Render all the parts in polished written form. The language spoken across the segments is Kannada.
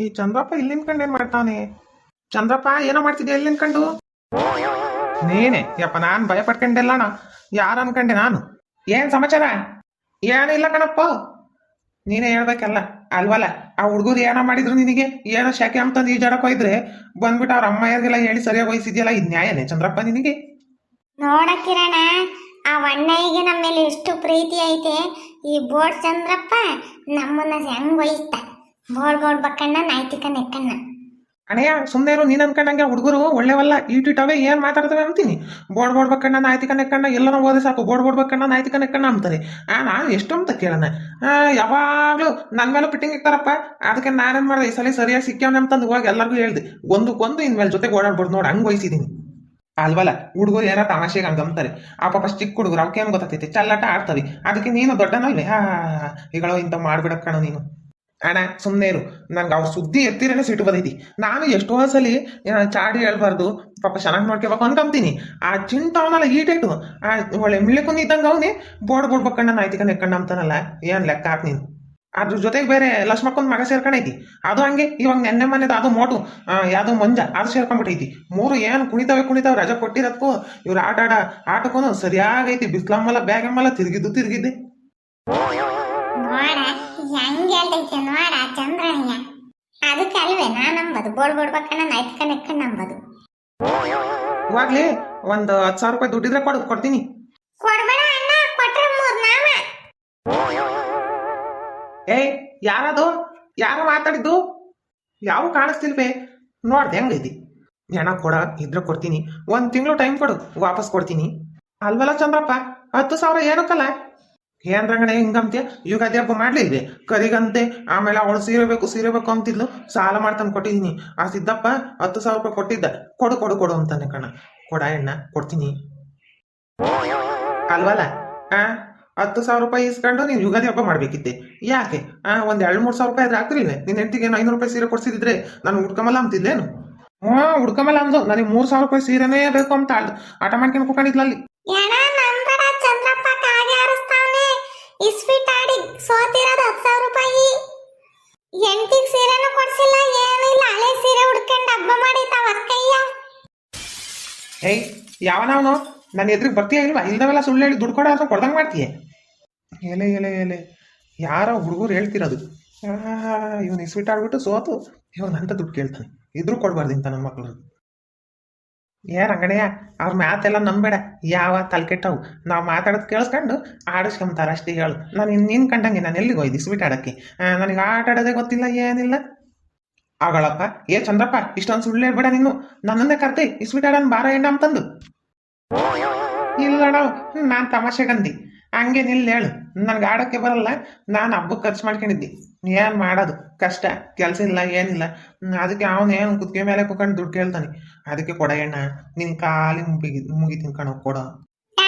ಈ ಚಂದ್ರಪ್ಪ ಇಲ್ಲಿ ನಿಂತ್ಕೊಂಡು ಏನ್ ಮಾಡ್ತಾನೆ? ಚಂದ್ರಪ್ಪ ಏನೋ ಮಾಡ್ತಿದ್ಯಾ ಇಲ್ಲಿ ನಿಂತ್ಕೊಂಡು? ನೀನೆ ಯಪ್ಪ, ನಾನ್ ಭಯ ಪಡ್ಕೊಂಡೆಲ್ಲಣ. ಯಾರು ಅನ್ಕಂಡೆ ನಾನು? ಏನ್ ಸಮಾಚಾರ? ಏನಿಲ್ಲ ಕಣಪ್ಪ, ನೀನೇ ಹೇಳ್ಬೇಕಲ್ಲ. ಅಲ್ವಲ್ಲ, ಆ ಹುಡುಗರು ಏನೋ ಮಾಡಿದ್ರು ನಿನಗೆ, ಏನೋ ಶಾಕೆ ಅಂತಂದು ಈಜಾಡಕ್ ಹೋಯ್ದ್ರೆ ಬಂದ್ಬಿಟ್ಟು ಅವ್ರ ಅಮ್ಮಯ್ಯರಿಗೆಲ್ಲ ಹೇಳಿ ಸರಿಯಾಗಿ ವಹಿಸಿದ್ಯಲ್ಲ, ಇದು ನ್ಯಾಯನೇ ಚಂದ್ರಪ್ಪ ನಿನಗೆ? ನೋಡ ಕಿರಣ, ಆ ಅಣ್ಣಯ್ಯಗೆ ನಮ್ಮ ಮೇಲೆ ಎಷ್ಟು ಪ್ರೀತಿ ಐತೆ. ಈ ಬೋರ್ಡ್ ಚಂದ್ರಪ್ಪ ನಮ್ಮನ್ನ ಹೆಂಗ್ ವಹಿಸ್ತ. ಬೋರ್ಡ್ ಬಕ್ಕಣ್ಣ ನಾಯ್ತಿಕ ನೆಕ್ಕಣ್ಣ. ಅಣಯ್ಯ ಸುಮ್ಮನೆ ಇರು, ನೀನ್ ಅನ್ಕೊಂಡಂಗೆ ಹುಡುಗರು ಒಳ್ಳೆವಲ್ಲ. ಈಟಿಟವೇ ಏನ್ ಮಾತಾಡ್ತವೆ ಅಂತೀನಿ. ಬೋರ್ಡ್ ಬಕ್ಕಣ್ಣ ನಾಯ್ತಿಕ ನೆಕ್ಕಣ್ಣ ಎಲ್ಲನೋ ಓದಿ ಸಾಕು, ಬೋರ್ಡ್ ಬಕ್ಕಣ್ಣ ನಾಯ್ತಿಕ ನೆಕ್ಕಣ್ಣ ಅಂತಾರೆ. ನಾನು ಎಷ್ಟು ಅಂತ ಕೇಳೋಣ? ಯಾವಾಗ್ಲೂ ನನ್ ಮೇಲೆ ಫಿಟ್ಟಿಂಗ್ ಇರ್ತಾರಪ್ಪ. ಅದಕ್ಕೆ ನಾನೇನ್ ಮಾಡಿದೆ, ಈ ಸಲ ಸರಿಯಾಗಿ ಸಿಕ್ಕವನೆ ಅಂತಂದು ಹೋಗಿ ಎಲ್ಲರಿಗೂ ಹೇಳ್ದೆ, ಒಂದಕ್ಕೊಂದು ಇನ್ಮೇಲೆ ಜೊತೆಗೆ ಓಡಾಡ್ಬೋದು ನೋಡಿ, ಹಂಗ್ ವಹಿಸಿದೀನಿ. ಅಲ್ವಲ್ಲ, ಹುಡುಗರು ಏನೋ ತಮಾಷೆಗೆ ಹಂಗಂತಾರೆ. ಆ ಪಾಪ ಚಿಕ್ಕ ಹುಡುಗರು ಅವಕ್ಕೇನು ಗೊತ್ತಾಗ್ತೈತೆ, ಚಲ್ಲಾಟ ಆಡ್ತವೆ. ಅದಕ್ಕೆ ನೀನು ದೊಡ್ಡನಲ್ವೇ? ಈಗಳೋ ಇಂಥ ಮಾಡ್ಬಿಡ ಕಣ ನೀನು. ಅಣ್ಣ ಸುಮ್ಮನೆ ಇರು, ನನ್ಗೆ ಅವ್ರ ಸುದ್ದಿ ಎತ್ತಿರೇನೆ ಸಿಟ್ಟು ಬದೈತಿ. ನಾನು ಎಷ್ಟೋ ಸಲಿ ಚಾಡಿ ಹೇಳ್ಬಾರ್ದು, ಪಾಪ ಚೆನ್ನಾಗಿ ನೋಡ್ಕೋಬೇಕು ಅನ್ಕೊಂತೀನಿ. ಆ ಚಿಂಟ ಅವನಲ್ಲ ಈಟೇಟು, ಆ ಒಳ್ಳೆ ಮಿಳ್ಳೆಕೊಂಡು ಇದ್ದಂಗೆ ಅವನೇ ಬೋರ್ಡ್ ಬಕ್ಕಣ್ಣ ನಾಯ್ತಿಕ ನೆಕ್ಕಣ್ಣ ಅಂತಾನಲ್ಲ, ಏನ್ ಲೆಕ್ಕ ಹಾಕ್ ನೀನು. ಅದ್ರ ಜೊತೆಗೆ ಬೇರೆ ಲಕ್ಷ್ಮಕ್ಕಂದ್ ಮಗ ಸೇರ್ಕೊಂಡೈತಿ, ಅದು ಹಂಗೆ. ಇವಾಗ ನೆನ್ನೆ ಮನೆದು ಅದು ಮೋಟು ಯಾವ್ದೋ ಮಂಜ ಅದು ಸೇರ್ಕೊಂಡ್ಬಿಟ್ಟೈತಿ. ಮೂರು ಏನು ಕುಣಿತಾವೆ ರಜಾ ಕೊಟ್ಟಿರೋದಕ್ಕೂ ಇವ್ರು ಆಟಕ್ಕೂ ಸರಿಯಾಗೈತಿ. ಬಿಸ್ಲಮ್ಮಲ್ಲ ಬ್ಯಾಗಮ್ಮಲ್ಲ ತಿರುಗಿದ್ದೆ. ನೋಡ ಹೆಂಗ್ ಹೇಳ್ತೈತೆ ನೋಡ ಚಂದ್ರಣ್ಯ. ಅದಕ್ಕೆ ಅಲ್ವೇ ನಾನ್ ನಂಬದು ಬೋರ್ಡ್ ಬಕ್ಕಣ್ಣ ನಾಯ್ತಿಕ ನೆಕ್ಕಣ್ಣ ನಂಬದು. ಇವಾಗ್ಲೇ ಒಂದು 10,000 ರೂಪಾಯಿ ದುಡ್ಡಿದ್ರೆ ಕೊಡ್ತೀನಿ. ಕೊಡ್ಬೇಡ ಅಣ್ಣ, ಕೊಟ್ರೆ 3 ನಾಮ. ಏಯ್ ಯಾರದು? ಯಾರು ಮಾತಾಡಿದ್ದು? ಯಾವ ಕಾಣಿಸ್ತಿಲ್ವೇ? ನೋಡ್ದೆ ಹೆಂಗೈತಿ? ಜನ ಕೊಡ ಇದ್ರೆ ಕೊಡ್ತೀನಿ, 1 ತಿಂಗಳು ಟೈಮ್ ಕೊಡು, ವಾಪಸ್ ಕೊಡ್ತೀನಿ. ಅಲ್ವಲ್ಲ ಚಂದ್ರಪ್ಪ, 10,000 ಏನಕ್ಕಲ್ಲ? ಏನ್ ರಂಗಣೆ ಹಿಂಗಂತ್ಯ? ಯುಗಾದಿ ಹಬ್ಬ ಮಾಡ್ಲಿಲ್ವೇ ಕರಿಗಂತೆ? ಆಮೇಲೆ ಅವಳು ಸೀರೆ ಬೇಕು ಅಂತಿದ್ಲು, ಸಾಲ ಮಾಡ್ತಾನೆ ಕೊಟ್ಟಿದ್ದೀನಿ. ಆ ಸಿದ್ದಪ್ಪ 10,000 ರೂಪಾಯಿ ಕೊಟ್ಟಿದ್ದ. ಕೊಡು ಅಂತಾನೆ ಕಣ. ಕೊಡ ಎಣ್ಣ, ಕೊಡ್ತೀನಿ. ಅಲ್ವಲ್ಲ, 10,000 ರೂಪಾಯಿ ಇಸ್ಕೊಂಡು ನೀನು ಯುಗಾದಿ ಹಬ್ಬ ಮಾಡ್ಬೇಕಿದ್ದೆ. ಯಾಕೆ ಒಂದ್ 2-3 ಸಾವಿರ ರೂಪಾಯಿ ಆದ್ರೆ ಆಗ್ತಿರ್ಲಿಲ್ಲ? ನಿನ್ನ ಹೆಂಡತಿಗೆ 500 ರೂಪಾಯಿ ಸೀರೆ ಕೊಡ್ಸಿದ್ರೆ ನಾನು ಹುಡ್ಕಮಲ್ಲ ಅಂತಿದ್ಲೇನು? ಹುಡ್ಕಮಲ್ಲ ಅಂದು ನನಗೆ 3,000 ರೂಪಾಯಿ ಸೀರೆನೇ ಬೇಕು ಅಂತ ಆಟ ಮಾಡ್ಕೊಂಡು ಕೂಕೊಂಡಿದ್ಲ ಅಲ್ಲಿ. ಚಂದ್ರಪ್ಪ ಕಾಗೆ ಆರಿಸ್ತಾವನೆ. ಇಸ್ಪಿಟ್ ಆಡಿ ಸೋತಿರೋದು 10,000 ರೂಪಾಯಿ. ಎಂಟಿಗೆ ಸೀರೆನೂ ಕೊಡ್ಸಿಲ್ಲ, ಏನಿಲ್ಲ. ಹಳೆ ಸೀರೆ ಹುಡ್ಕೊಂಡು ಹಬ್ಬ ಮಾಡಿತಾವ ಅಕ್ಕಯ್ಯ. ಏಯ್ ಯಾವನವನು ನನ್ನ ಎದುರಿಗೆ ಬರ್ತೀಯ ಇಲ್ವಾ? ಇಲ್ದವೆಲ್ಲ ಸುಳ್ಳು ಹೇಳಿ ದುಡ್ಡು ಕೊಡೋ ಕೊಡ್ದಂಗೆ ಮಾಡ್ತೀಯ. ಎಲೆ ಯಾರೋ ಹುಡುಗರು ಹೇಳ್ತಿರೋದು, ಇವನು ಸ್ವೀಟ್ ಆಡ್ಬಿಟ್ಟು ಸೋತು ಇವಾಗ ನಂತ ದುಡ್ಡು ಕೇಳ್ತಾನೆ, ಇದ್ರೂ ಕೊಡ್ಬಾರ್ದು ಇಂತ ನನ್ನ ಮಕ್ಕಳು. ಏನ್ ಅಂಗಡೆಯ ಅವ್ರ ಮಾತೆಲ್ಲ ನಂಬೇಡ, ಯಾವ ತಲೆಕೆಟ್ಟವು. ನಾವು ಮಾತಾಡೋದು ಕೇಳಿಸ್ಕೊಂಡು ಆಡಿಸ್ಕೊಂತಾರ ಅಷ್ಟೇ. ಹೇಳು, ನಾನು ನೀನು ಕಂಡಂಗೆ ನಾನು ಎಲ್ಲಿಗೆ ಹೋಯ್ದು ಸ್ವೀಟ್ ಆಡೋಕ್ಕೆ? ನನಗೆ ಆಟ ಆಡೋದೇ ಗೊತ್ತಿಲ್ಲ, ಏನಿಲ್ಲ. ಆಗಳಪ್ಪ, ಚಂದ್ರಪ್ಪ ಇಷ್ಟೊಂದು ಸುಳ್ಳು ಹೇಳ್ಬೇಡ ನೀನು. ನನ್ನನ್ನೇ ಕರ್ತೆ ಸ್ವೀಟ್ ಆಡೋಣ ಬಾರ ಎಣ್ಣ ಅಂತಂದು. ಇಲ್ಲ ನಾನು ತಮಾಷೆಗಂದಿ, ಹಂಗೆ ನಿಲ್ಲ ಹೇಳು. ನನ್ಗೆ ಆಡೋಕ್ಕೆ ಬರಲ್ಲ, ನಾನು ಹಬ್ಬಕ್ಕೆ ಖರ್ಚು ಮಾಡ್ಕೊಂಡಿದ್ದೆ. ಏನು ಮಾಡೋದು, ಕಷ್ಟ, ಕೆಲಸ ಇಲ್ಲ, ಏನಿಲ್ಲ. ಅದಕ್ಕೆ ಅವನೇನು ಕುತ್ತಿಗೆ ಮೇಲೆ ಕುತ್ಕೊಂಡು ದುಡ್ಡು ಕೇಳ್ತಾನೆ. ಅದಕ್ಕೆ ಕೊಡ ಎಣ್ಣ, ನಿನ್ ಕಾಲಿ ಮುಗಿತೀನಿ ಕಣ, ಕೊಡ.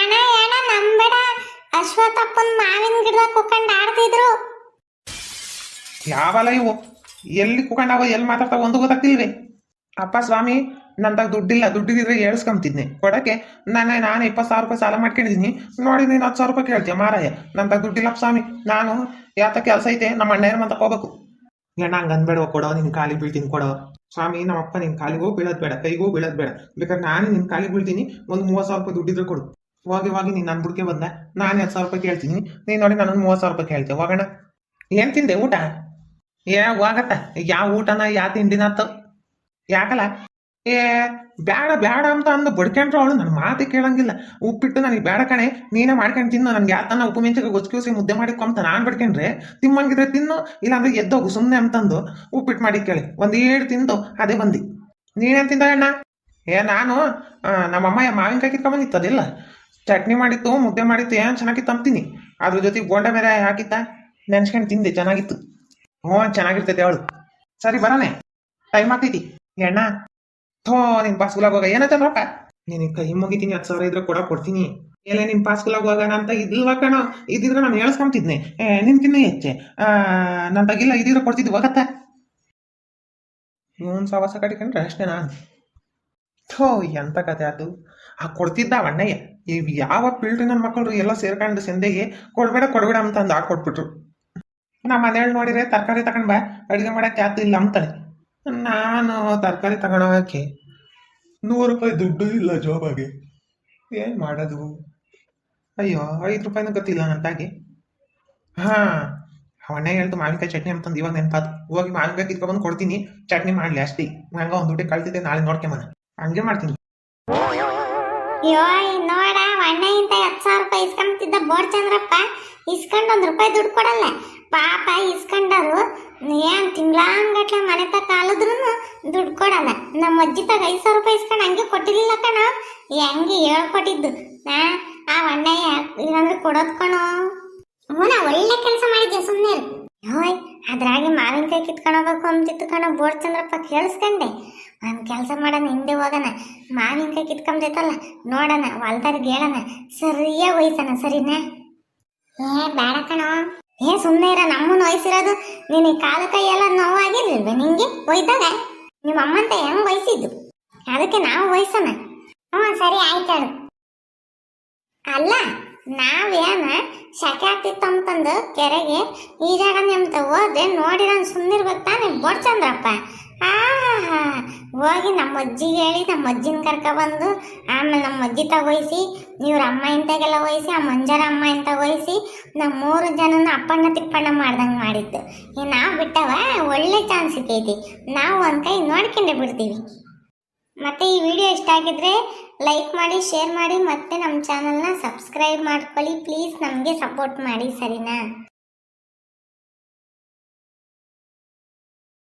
ನಂಬೇಡ, ಅಶ್ವತ್ಥಪ್ಪನ ಮಾವಿನ ಗಿಡದಾಗ ಕುತ್ಕೊಂಡು ಆಡ್ತಿದ್ರು. ಯಾವಲ್ಲ ಇವು? ಎಲ್ಲಿ ಕುತ್ಕೊಂಡಾವ, ಎಲ್ಲಿ ಮಾತಾಡ್ತಾವ ಒಂದು ಗೊತ್ತಾಗ್ತಿಲ್ವೇ? ಅಪ್ಪ ಸ್ವಾಮಿ, ನಂತಾಗ ದುಡ್ಡಿಲ್ಲ, ದುಡ್ಡಿದ್ರೆ ಹೇಳ್ಸ್ಕೊಂತಿದ್ನೆ ಕೊಡಕ್ಕೆ. ನಾನು 20,000 ರೂಪಾಯಿ ಸಾಲ ಮಾಡ್ಕೊಂಡಿದ್ದೀನಿ. ನೋಡಿ ನೀನು 10,000 ರೂಪಾಯಿ ಕೇಳ್ತೀಯ ಮಾರಾಯ? ನಂತಾಗ ದುಡ್ಡಿಲ್ಲ ಸ್ವಾಮಿ. ನಾನು ಯಾತ ಕೆಲಸ ಐತೆ, ನಮ್ಮ ಅಣ್ಣ ಮಂತ ಹೋಗ್ಬೇಕು. ಎಣ್ಣ ಹಂಗೆ ಅನ್ಬೇಡವ, ಕೊಡೋ, ನಿನ್ ಕಾಲಿಗೆ ಬೀಳ್ತೀನಿ ಕೊಡೋ. ಸ್ವಾಮಿ ನಮ್ಮಪ್ಪ ನಿನ್ ಕಾಲಿಗೂ ಬೀಳೋದ್ ಬೇಡ, ಕೈಗೂ ಬೀಳೋದ್ ಬೇಡ. ಬೇಕಾದ್ರೆ ನಾನು ನಿನ್ ಕಾಲಿಗೆ ಬೀಳ್ತೀನಿ. ಒಂದು 30,000 ರೂಪಾಯಿ ದುಡ್ಡಿದ್ರೆ ಕೊಡು. ಹೋಗಿ ನೀನು ನನ್ನ ಬುಡ್ಕೆ ಬಂದ, ನಾನು 10,000 ರೂಪಾಯಿ ಕೇಳ್ತೀನಿ. ನೀನು ನೋಡಿ ನಾನು 30,000 ರೂಪಾಯಿ ಕೇಳ್ತೇವೆ. ಹೋಗೋಣ. ಏನ್ ತಿಂದೆ ಊಟ? ಹೋಗತ್ತ, ಯಾವ ಊಟನ ಯಾವ ತಿಂಡಿನತ್ತ? ಯಾಕಲ್ಲ? ಬ್ಯಾಡ ಅಂತ ಅಂದು ಬಡ್ಕೊಂಡ್ರು ಅವಳು. ನನ್ನ ಮಾತಿ ಕೇಳಂಗಿಲ್ಲ. ಉಪ್ಪಿಟ್ಟು ನನಗೆ ಬೇಡ ಕಣೆ, ನೀನೇ ಮಾಡ್ಕೊಂಡು ತಿನ್ನು. ನನ್ಗೆ ಯಾತನ ಉಪ್ಪು ಮೆಂಚಕ್ಕೆ ಗೊಚ್ಚಿಸಿ ಮುದ್ದೆ ಮಾಡಿ ಕೊಂತ ನಾನು ಬಡ್ಕೊಂಡ್ರೆ, ತಿಮ್ಮಂಗಿದ್ರೆ ತಿನ್ನು, ಇಲ್ಲಾಂದ್ರೆ ಎದ್ದೋಗು ಸುಮ್ಮನೆ ಅಂತಂದು ಉಪ್ಪಿಟ್ಟು ಮಾಡಿ ಕೇಳಿ 1 ಏಳು ತಿಂದು ಅದೇ ಬಂದು. ನೀನೇನು ತಿಂದ ಅಣ್ಣ? ನಾನು ನಮ್ಮಮ್ಮ ಮಾವಿನಕಾಯಿ ಕಿತ್ಕೊಂಡ್ಬಂದಿತ್ತು, ಅದೆಲ್ಲ ಚಟ್ನಿ ಮಾಡಿತ್ತು, ಮುದ್ದೆ ಮಾಡಿತ್ತು, ಏನು ಚೆನ್ನಾಗಿತ್ತು ಅಂತೀನಿ. ಅದ್ರ ಜೊತೆ ಬೋಂಡ ಬೇರೆ ಹಾಕಿತ್ತ, ನೆನ್ಸ್ಕೊಂಡು ತಿಂದೆ, ಚೆನ್ನಾಗಿತ್ತು. ಚೆನ್ನಾಗಿರ್ತೈತೆ ಅವಳು. ಸರಿ ಬರೋಣ, ಟೈಮ್ ಆಗ್ತೈತಿ. ಎಣ್ಣ ನಿನ್ ಪಾಸ್ಗುಲಾಗ ಹೋಗ. ಏನಂತ ನೋಕ, ನೀನ್ ಕೈ ಮುಗಿತೀನಿ, 10,000 ಇದ್ರೆ ಕೊಡ್ತೀನಿ. ಎಲ್ಲ ನಿನ್ ಪಾಸ್ಗುಲಾಗ ಹೋಗೋಣ ಅಂತ ಇದ್ಲ್ವ ಕಣ? ಇದಿದ್ರೆ ನಾನು ಹೇಳ್ಸ್ಕೊಂತಿದ್ನೆ. ನಿನ್ಕಿನ್ನ ಹೆಚ್ಚೆ ನನ್ ತಗಿಲ್ಲ, ಇದಿದ್ರೆ ಕೊಡ್ತಿದ್ವಿ. ಹೋಗತ್ತ ಇವನ್ ಸವಾಸ ಕಡಿಕೊಂಡ್ರೆ ಅಷ್ಟೇ. ನಾನು ಎಂತ ಕತೆ ಅದು. ಕೊಡ್ತಿದ್ದ ಅಣ್ಣಯ್ಯ. ಇವ್ ಯಾವ ಫೀಲ್ಡ್ ನನ್ನ ಮಕ್ಕಳು ಎಲ್ಲ ಸೇರ್ಕೊಂಡು ಸಂದೆಗೆ ಕೊಡ್ಬೇಡ ಅಂತಂದು ಕೊಟ್ಬಿಟ್ರು. ನಮ್ಮ ಮನೇಲಿ ನೋಡಿದ್ರೆ ತರಕಾರಿ ತಗೊಂಡ್ ಬಾ, ಅಡುಗೆ ಮಾಡಕ್ಕೆ ಯಾತು ಇಲ್ಲ ಅಂತಾಳೆ. ನಾನು ತರಕಾರಿ ತಗೊಳೋಕೆ 100 ರೂಪಾಯಿ ದುಡ್ಡು ಇಲ್ಲ ಜೋಬಾಗೆ. ಏನು ಮಾಡೋದು? ಅಯ್ಯೋ, 5 ರೂಪಾಯಿನೂ ಗೊತ್ತಿಲ್ಲ ನಂತಾಗೆ. ಹಾಂ, ಅವಣ್ಣ ಹೇಳ್ತು ಮಾವಿನಕಾಯಿ ಚಟ್ನಿ ಅಂತಂದು ಇವಾಗ ನೆನಪಾತು. ಹೋಗಿ ಮಾವಿನಕಾಯಿ ಕಿತ್ಕೊಬಂದು ಕೊಡ್ತೀನಿ, ಚಟ್ನಿ ಮಾಡಲಿ ಅಷ್ಟೇ. ನಂಗೆ ಒಂದು ದುಡ್ಡು ಕಳ್ತಿದ್ದೆ, ನಾಳೆ ನೋಡ್ಕೊಂಬನ ಹಂಗೆ ಮಾಡ್ತೀನಿ. ಯೋಯ್ ನೋಡ, ಅಣ್ಣ ಇಂತ 10,000 ರೂಪಾಯಿ ಇಸ್ಕೊಂತಿದ್ದ ಬೋರ್ ಚಂದ್ರಪ್ಪ ಇಸ್ಕೊಂಡು 1 ರೂಪಾಯಿ ದುಡ್ಡು ಕೊಡಲ್ಲ. ಪಾಪ ಇಸ್ಕೊಂಡರು ಏನ್ ತಿಂಗ್ಳಾಂಗಟ್ಲೆ ಮನೆ ತಕ್ಕ ಕಾಲಿದ್ರು ದುಡ್ಡು ಕೊಡಲ್ಲ. ನಮ್ಮ ಅಜ್ಜಿ ತಗ 5,000 ರೂಪಾಯಿ ಇಸ್ಕೊಂಡು ಹಂಗೆ ಕೊಟ್ಟಿರ್ಲಿಲ್ಲ ಕಣ. ಹೆಂಗೆ ಹೇಳ್ಕೊಟ್ಟಿದ್ದು ಆ ಅಣ್ಣ ಇಲ್ಲಾಂದ್ರೆ ಕೊಡೋದ್ ಕಣೋ. ನಾ ಒಳ್ಳೆ ಕೆಲಸ ಮಾಡಿದ್ದೆ, ಸುಮ್ಮನೆ ಯೋಯ್. ಅದ್ರಾಗೆ ಮಾವಿನಕಾಯಿ ಕಿತ್ಕೊಂಡೋಗ್ಬೇಕು ಅಂತಿತ್ತು ಕಣ ಬೋರ್ ಚಂದ್ರಪ್ಪ, ಕೇಳಿಸ್ಕೊಂಡೆ. ನಾನು ಕೆಲಸ ಮಾಡೋಣ, ಹಿಂದೆ ಹೋಗೋಣ, ಮಾವಿನಕಾಯಿ ಕಿತ್ಕೊಂಬೈತಲ್ಲ ನೋಡೋಣ, ಹೊಲ್ದಾರಿಗೆ ಹೇಳೋಣ, ಸರಿಯಾಗಿ ವಯಸ್ಸನ ಸರಿನಾ? ಬೇಡ ಕಣೋ, ಸುಮ್ಮನೆ ಇರ. ನಮ್ಮನ್ನು ವಯಸ್ಸಿರೋದು ನೀನು ಕಾಲು ಕೈ ಎಲ್ಲ ನೋವಾಗಿರ್ಲಿಲ್ವ ನಿಂಗೆ ಒಯ್ದಾಗ? ನಿಮ್ಮ ಅಮ್ಮಂತ ಹೆಂಗ್ ವಯಸ್ಸಿದ್ದು, ಅದಕ್ಕೆ ನಾವು ವಯಸ್ಸನ. ಸರಿ ಆಯ್ತು. ಅಲ್ಲ, ನಾವೇನ ಶಕೆ ಆಗ್ತಿತ್ತು ಅಂತಂದು ಕೆರೆಗೆ ಈಜಾಡನೆ ಅಂತ ಹೋದ್ರೆ ನೋಡಿ ನಾನು ಸುಮ್ಮನಿರ್ಬೇಕು ತಾನೆ ಬೋರ್ ಚಂದ್ರಪ್ಪ. ಹೋಗಿ ನಮ್ಮ ಅಜ್ಜಿಗೆ ಹೇಳಿ ನಮ್ಮ ಅಜ್ಜಿನ ಕರ್ಕೊಬಂದು ಆಮೇಲೆ ನಮ್ಮ ಅಜ್ಜಿ ತಗೊಯ್ಸಿ, ಇವ್ರ ಅಮ್ಮ ಇಂತಾಗೆಲ್ಲ ವಹಿಸಿ, ಆ ಮಂಜರ ಅಮ್ಮ ಇಂತ ವಹಿಸಿ, ನಮ್ಮ 3 ಜನನ ಅಪ್ಪಣ್ಣ ತಿಪ್ಪಣ್ಣ ಮಾಡ್ದಂಗೆ ಮಾಡಿದ್ದು. ನಾವು ಬಿಟ್ಟವ ಒಳ್ಳೆ ಚಾನ್ಸ್ ಸಿಕ್ಕೈತಿ, ನಾವು ಒಂದು ಕೈ ನೋಡ್ಕೊಂಡೆ ಬಿಡ್ತೀವಿ. ಮತ್ತೆ ಈ ವಿಡಿಯೋ ಇಷ್ಟ ಆಗಿದ್ರೆ ಲೈಕ್ ಮಾಡಿ, ಶೇರ್ ಮಾಡಿ, ಮತ್ತೆ ನಮ್ಮ ಚಾನಲ್ನ ಸಬ್ಸ್ಕ್ರೈಬ್ ಮಾಡ್ಕೊಳ್ಳಿ ಪ್ಲೀಸ್. ನಮಗೆ ಸಪೋರ್ಟ್ ಮಾಡಿ, ಸರಿನಾ?